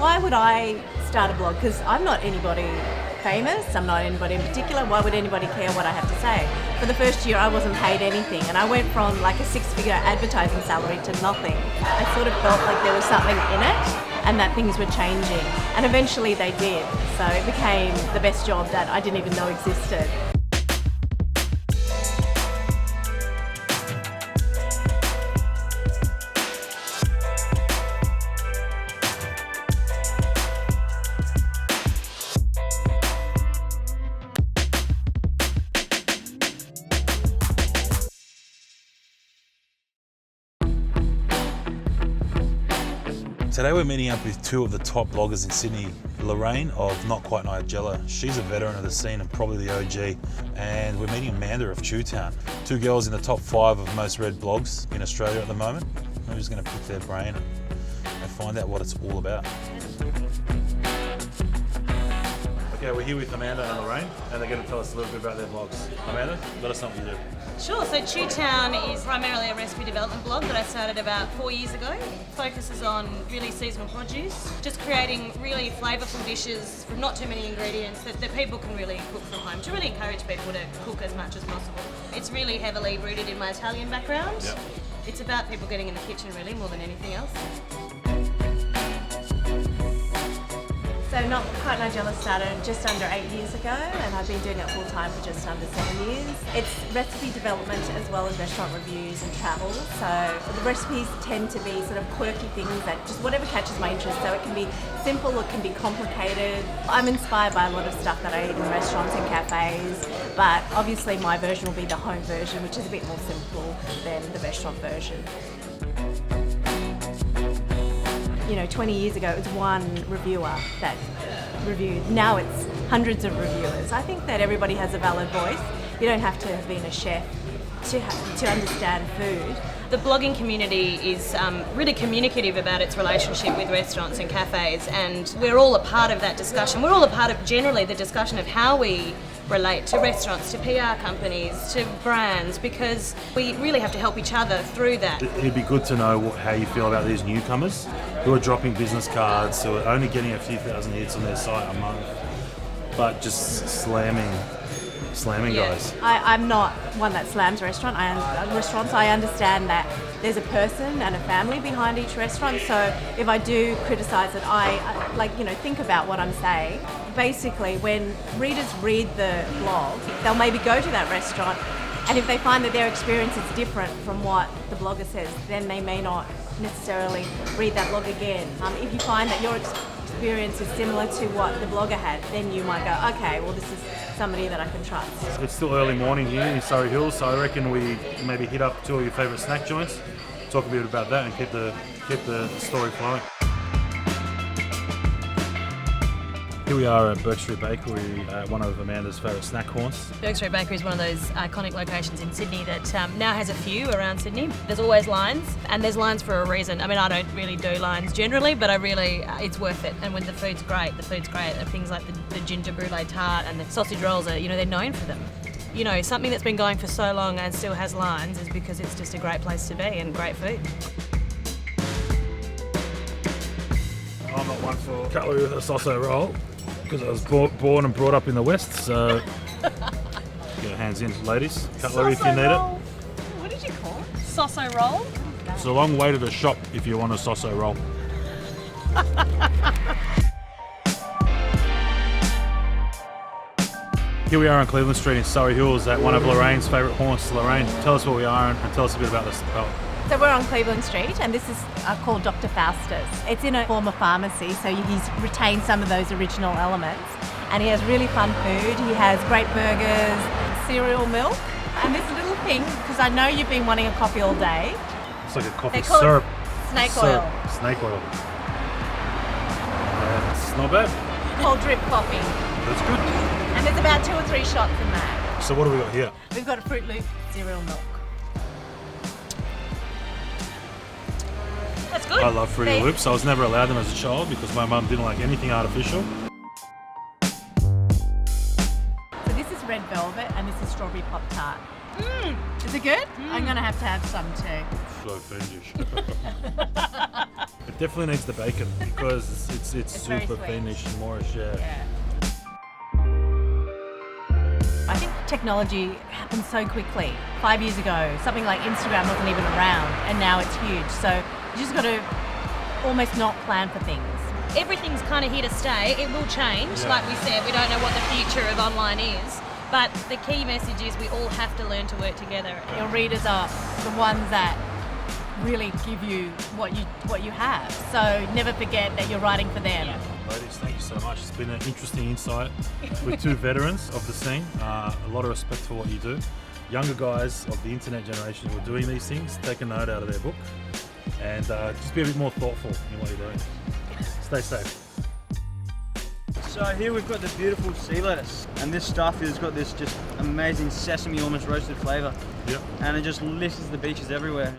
why would I start a blog? Because I'm not anybody famous, I'm not anybody in particular. Why would anybody care what I have to say? For the first year I wasn't paid anything, and I went from like a 6-figure advertising salary to nothing. I sort of felt like there was something in it and that things were changing, and eventually they did. So it became the best job that I didn't even know existed. Today we're meeting up with two of the top bloggers in Sydney, Lorraine of Quite Nigella. She's a veteran of the scene and probably the OG. And we're meeting Amanda of Chewtown. Two girls in the top 5 of most read blogs in Australia at the moment. We're just going to pick their brain and find out what it's all about. Okay, we're here with Amanda and Lorraine, and they're going to tell us a little bit about their blogs. Amanda, let us know what you do. Sure, so Chewtown is primarily a recipe development blog that I started about 4 years ago. It focuses on really seasonal produce, just creating really flavourful dishes with not too many ingredients that people can really cook from home, to really encourage people to cook as much as possible. It's really heavily rooted in my Italian background. Yep. It's about people getting in the kitchen really more than anything else. So Quite Nigella started just under 8 years ago, and I've been doing it full time for just under 7 years. It's recipe development as well as restaurant reviews and travel. So the recipes tend to be sort of quirky things that just whatever catches my interest. So it can be simple, it can be complicated. I'm inspired by a lot of stuff that I eat in restaurants and cafes, but obviously my version will be the home version, which is a bit more simple than the restaurant version. 20 years ago, it was one reviewer that reviewed. Now it's hundreds of reviewers. I think that everybody has a valid voice. You don't have to have been a chef to understand food. The blogging community is really communicative about its relationship with restaurants and cafes, and we're all a part of that discussion. We're all a part of generally the discussion of how we relate to restaurants, to PR companies, to brands, because we really have to help each other through that. It'd be good to know how you feel about these newcomers who are dropping business cards, who are only getting a few thousand hits on their site a month, but just slamming guys. I'm not one that slams restaurants. I understand that there's a person and a family behind each restaurant. So if I do criticise it, I think about what I'm saying. Basically, when readers read the blog, they'll maybe go to that restaurant, and if they find that their experience is different from what the blogger says, then they may not necessarily read that blog again. If you find that your experience is similar to what the blogger had, then you might go, okay, well, this is somebody that I can trust. It's still early morning here in Surrey Hills, so I reckon we maybe hit up 2 of your favourite snack joints, talk a bit about that, and keep the story flowing. Here we are at Bourke Street Bakery, one of Amanda's favourite snack haunts. Bourke Street Bakery is one of those iconic locations in Sydney that now has a few around Sydney. There's always lines, and there's lines for a reason. I mean, I don't really do lines generally, but it's worth it. And when the food's great, things like the ginger brulee tart and the sausage rolls are, they're known for them. Something that's been going for so long and still has lines is because it's just a great place to be and great food. I'm not one for cutlery with a sausage roll, because I was born and brought up in the West, so get your hands in, ladies. Cutlery if you need it. What did you call it? Sausage roll? It's a long way to the shop if you want a sausage roll. Here we are on Cleveland Street in Surrey Hills at one of Lorraine's favourite haunts. Lorraine, tell us where we are and tell us a bit about this. So we're on Cleveland Street, and this is called Dr. Faustus. It's in a former pharmacy, so he's retained some of those original elements. And he has really fun food. He has great burgers, cereal milk, and this little thing, because I know you've been wanting a coffee all day. It's like a coffee They call syrup. it snake Syrup. oil. Snake oil. It's not bad. Called drip coffee. That's good. And there's about 2 or 3 shots in that. So what do we got here? We've got a Fruit Loop cereal milk. That's good. I love Fruity Loops. I was never allowed them as a child because my mum didn't like anything artificial. So this is red velvet and this is strawberry pop tart. Is it good? I'm gonna have to have some too. So fiendish. It definitely needs the bacon because it's very super sweet. fiendish and Moorish, yeah. I think technology happened so quickly. 5 years ago, something like Instagram wasn't even around, and now it's huge. So you just got to almost not plan for things. Everything's kind of here to stay. It will change, Yeah. like we said. We don't know what the future of online is. But the key message is we all have to learn to work together. Your readers are the ones that really give you what you have. So never forget that you're writing for them. Ladies, thank you so much. It's been an interesting insight with two veterans of the scene. A lot of respect for what you do. Younger guys of the internet generation who are doing these things, take a note out of their book and just be a bit more thoughtful in what you're doing. Stay safe. So here we've got the beautiful sea lettuce, and this stuff has got this just amazing sesame, almost roasted flavour, Yep. and it just lifts the beaches everywhere.